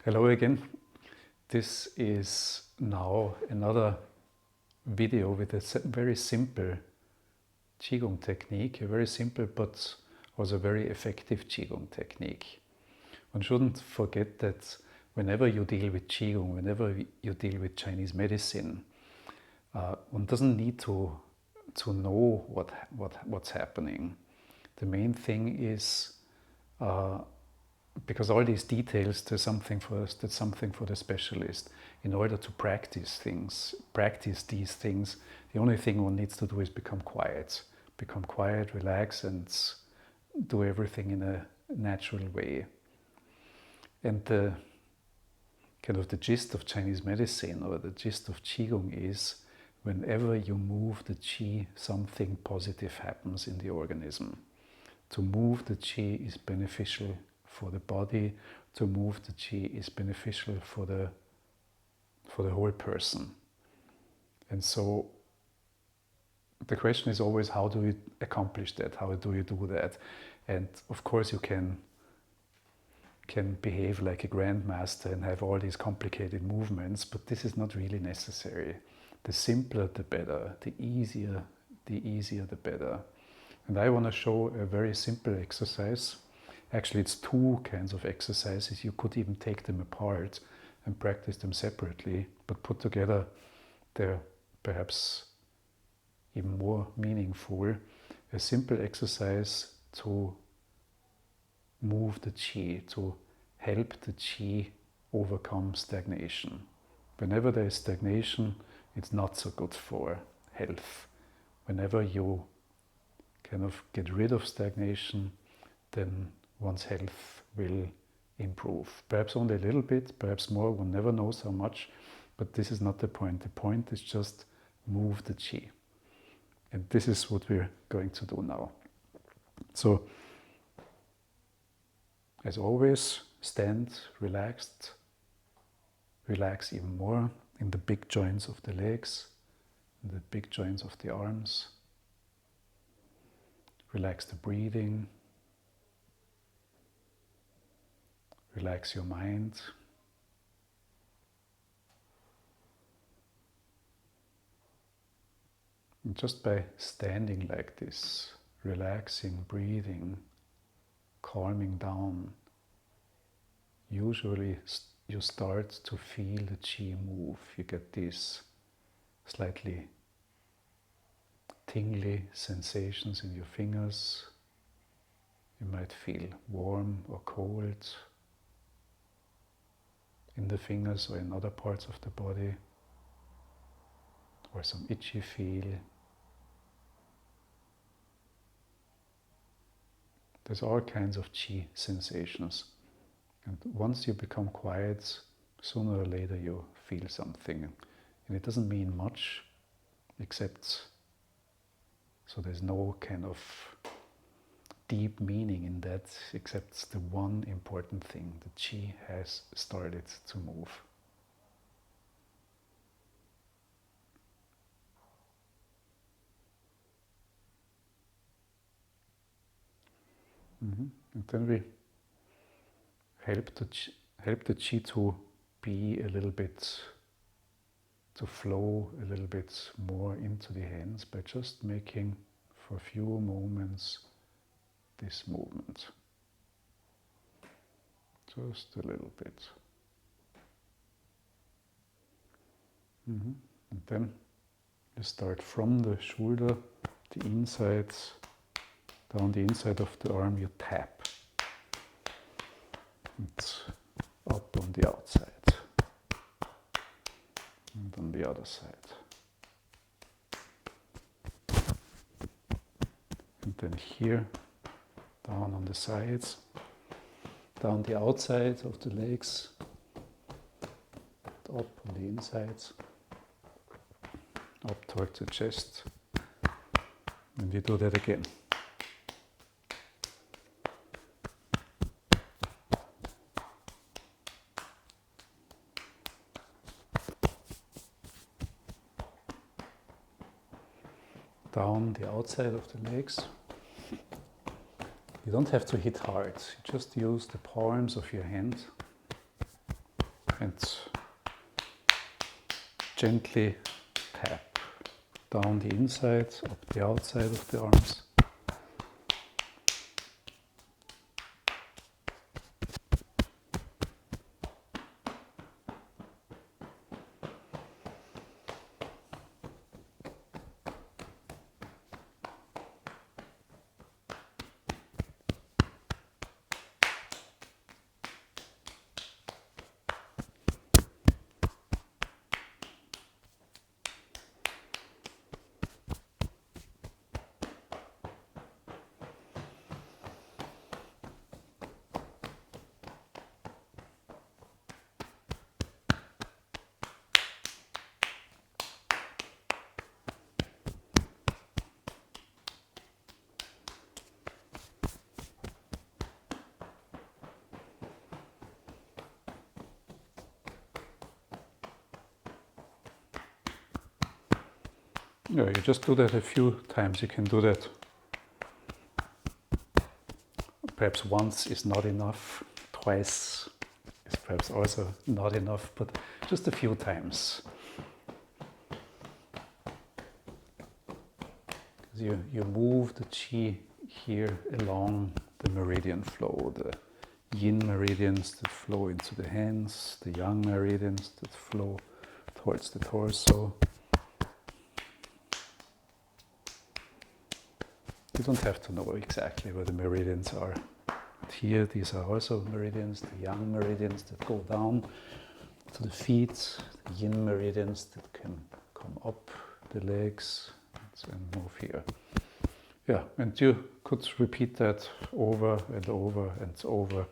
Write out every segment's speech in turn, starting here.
Hello again. This is now another video with a very simple Qigong technique, a very simple but also very effective Qigong technique. One shouldn't forget that whenever you deal with Qigong, whenever you deal with Chinese medicine, one doesn't need to know what's happening. The main thing is because all these details, that's something for the specialist. In order to practice these things, the only thing one needs to do is become quiet, relax, and do everything in a natural way. And the gist of Chinese medicine, or the gist of Qigong, is whenever you move the Qi, something positive happens in the organism. To move the Qi is beneficial for the body. To move the Qi is beneficial for the whole person. And so the question is always, how do you accomplish that? How do you do that? And of course you can behave like a grandmaster and have all these complicated movements, but this is not really necessary. The simpler the better, the easier the better. And I want to show a very simple exercise. Actually, it's two kinds of exercises. You could even take them apart and practice them separately, but put together they're perhaps even more meaningful. A simple exercise to move the Qi, to help the Qi overcome stagnation. Whenever there is stagnation, it's not so good for health. Whenever you kind of get rid of stagnation, then one's health will improve. Perhaps only a little bit, perhaps more, one never knows how much, but this is not the point. The point is just move the Qi. And this is what we're going to do now. So, as always, stand relaxed. Relax even more in the big joints of the legs, in the big joints of the arms. Relax the breathing. Relax your mind. And just by standing like this, relaxing, breathing, calming down, usually you start to feel the Qi move. You get these slightly tingly sensations in your fingers. You might feel warm or cold in the fingers or in other parts of the body, or some itchy feel. There's all kinds of Qi sensations. And once you become quiet, sooner or later you feel something. And it doesn't mean much, except, so there's no kind of deep meaning in that, except the one important thing: the Qi has started to move. And then we help the Qi to be a little bit, to flow a little bit more into the hands by just making for a few moments this movement. Just a little bit. And then you start from the shoulder, the inside, down the inside of the arm, you tap. And up on the outside. And on the other side. And then here, down on the sides, down the outside of the legs, up on the insides, up towards the chest. And you do that again. Down the outside of the legs. You don't have to hit hard, you just use the palms of your hand and gently tap down the inside, up the outside of the arms. Yeah, you just do that a few times. You can do that. Perhaps once is not enough. Twice is perhaps also not enough, but just a few times. You move the chi here along the meridian flow, the yin meridians that flow into the hands, the yang meridians that flow towards the torso. You don't have to know exactly where the meridians are. But here, these are also meridians, the yang meridians that go down to the feet, the yin meridians that can come up the legs and move here. Yeah, and you could repeat that over and over and over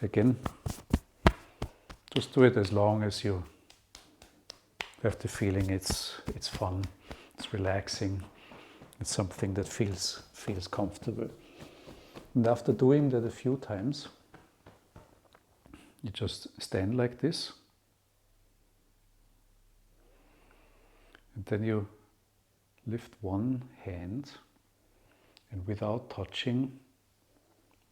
again. Just do it as long as you have the feeling it's fun, it's relaxing. It's something that feels comfortable. And after doing that a few times, you just stand like this. And then you lift one hand and without touching,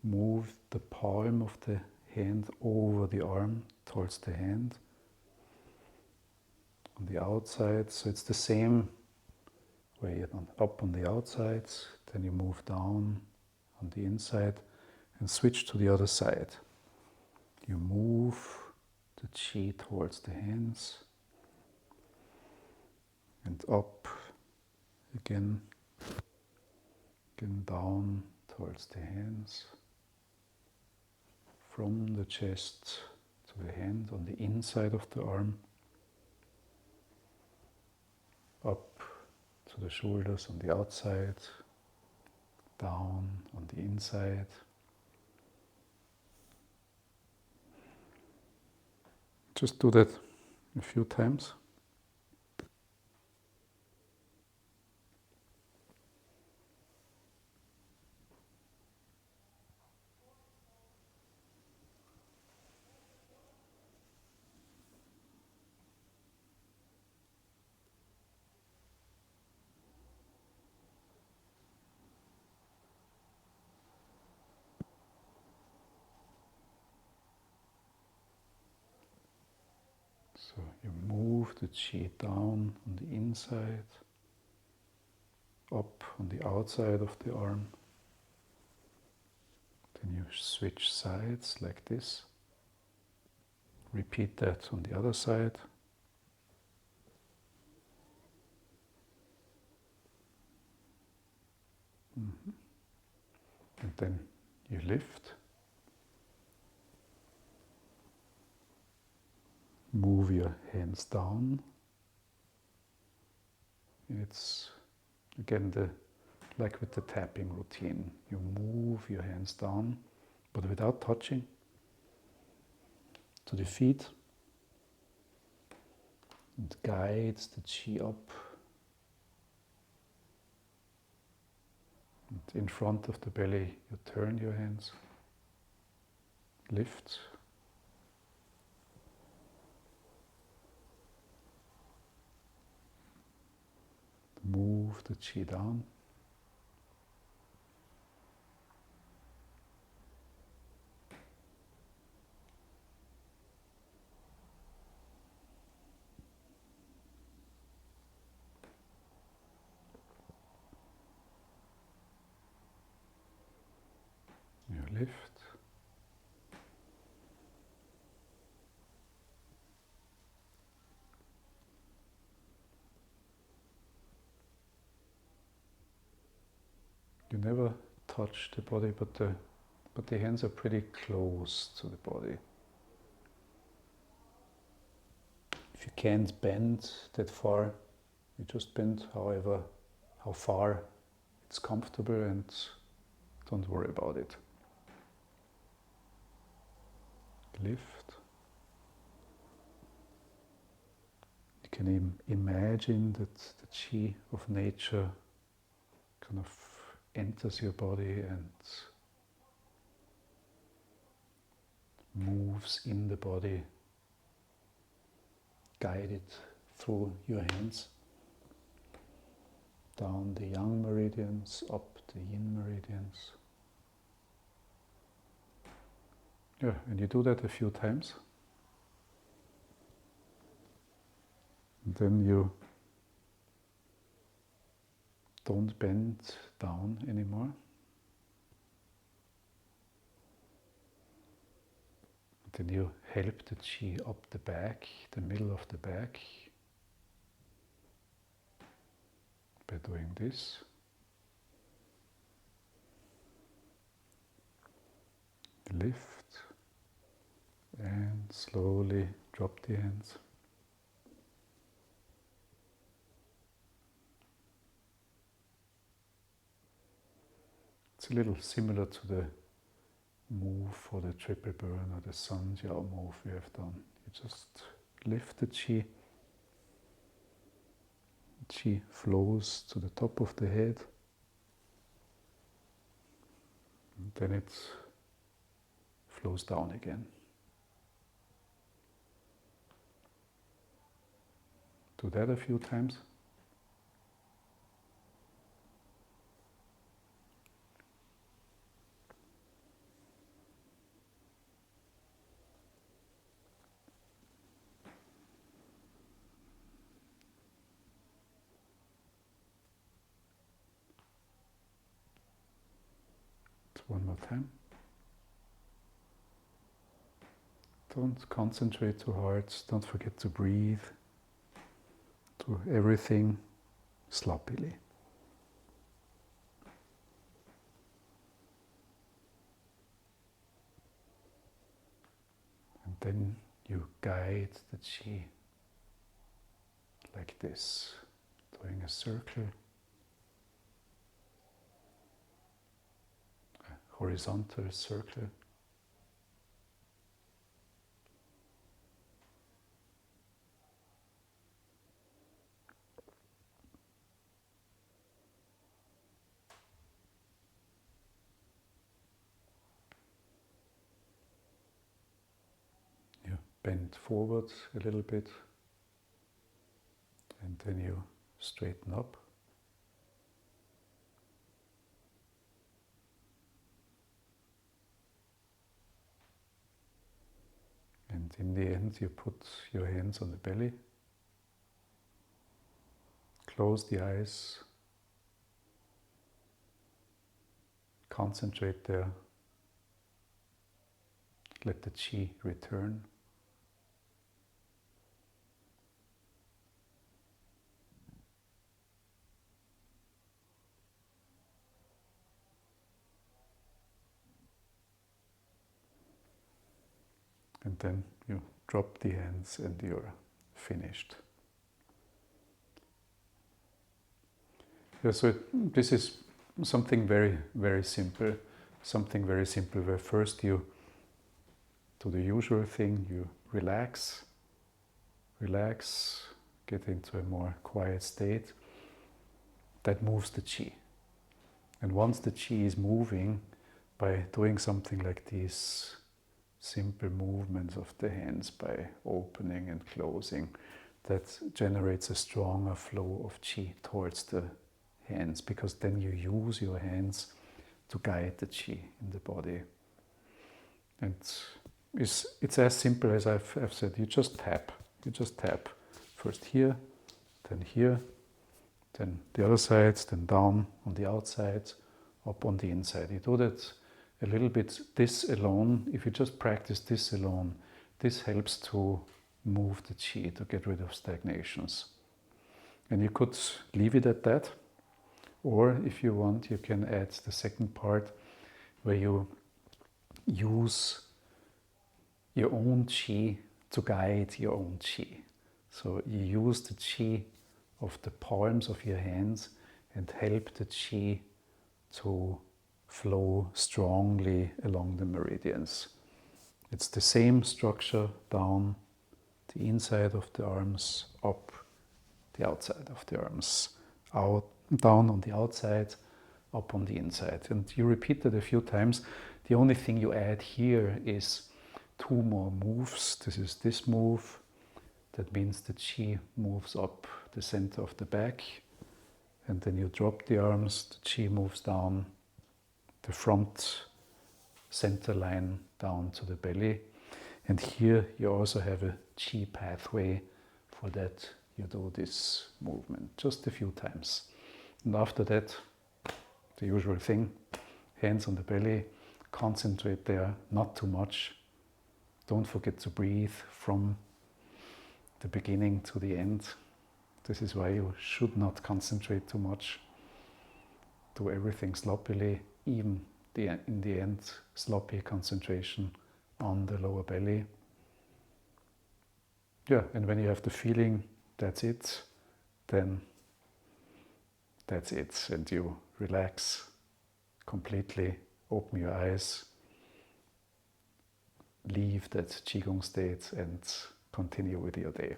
move the palm of the hand over the arm towards the hand on the outside. So it's the same way, up on the outside, then you move down on the inside and switch to the other side. You move the chi towards the hands and up again down towards the hands, from the chest to the hand on the inside of the arm, up to the shoulders on the outside, down on the inside. Just do that a few times. So you move the chi down on the inside, up on the outside of the arm. Then you switch sides like this. Repeat that on the other side. And then you lift. Move your hands down. It's again like with the tapping routine. You move your hands down, but without touching, to the feet, and guides the chi up. And in front of the belly, you turn your hands, lift. Move the chi down. lift. You never touch the body, but the hands are pretty close to the body. If you can't bend that far, you just bend how far it's comfortable, and don't worry about it. Lift. You can even imagine that the chi of nature kind of enters your body and moves in the body, guided through your hands, down the yang meridians, up the yin meridians. Yeah, and you do that a few times. And then you don't bend down anymore. Then you help the chi up the back, the middle of the back, by doing this. Lift and slowly drop the hands. It's a little similar to the move for the triple burn or the sun jiao move we have done. You just lift the chi. The chi flows to the top of the head. And then it flows down again. Do that a few times. One more time. Don't concentrate too hard. Don't forget to breathe. Do everything sloppily. And then you guide the chi like this, doing a circle, a horizontal circle. You bend forward a little bit, and then you straighten up. And in the end, you put your hands on the belly, close the eyes, concentrate there, let the chi return. And then you drop the hands and you're finished. Yeah, so this is something very, very simple. Something very simple where first you do the usual thing, you relax, get into a more quiet state. That moves the chi. And once the chi is moving, by doing something like these simple movements of the hands by opening and closing, that generates a stronger flow of chi towards the hands, because then you use your hands to guide the chi in the body. And it's as simple as I've said. You just tap. First here, then the other side, then down on the outside, up on the inside. You do that a little bit this alone, if you just practice this alone, this helps to move the qi, to get rid of stagnations. And you could leave it at that, or if you want, you can add the second part where you use your own qi to guide your own qi. So you use the qi of the palms of your hands and help the qi to flow strongly along the meridians. It's the same structure down the inside of the arms, up the outside of the arms, out, down on the outside, up on the inside. And you repeat that a few times. The only thing you add here is 2 more moves. This is this move. That means the qi moves up the center of the back. And then you drop the arms, the qi moves down the front center line down to the belly. And here you also have a qi pathway. For that you do this movement just a few times. And after that, the usual thing, hands on the belly, concentrate there, not too much. Don't forget to breathe from the beginning to the end. This is why you should not concentrate too much. Do everything sloppily, even in the end, sloppy concentration on the lower belly. Yeah, and when you have the feeling that's it, then that's it. And you relax completely, open your eyes, leave that Qigong state and continue with your day.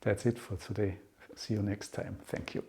That's it for today. See you next time. Thank you.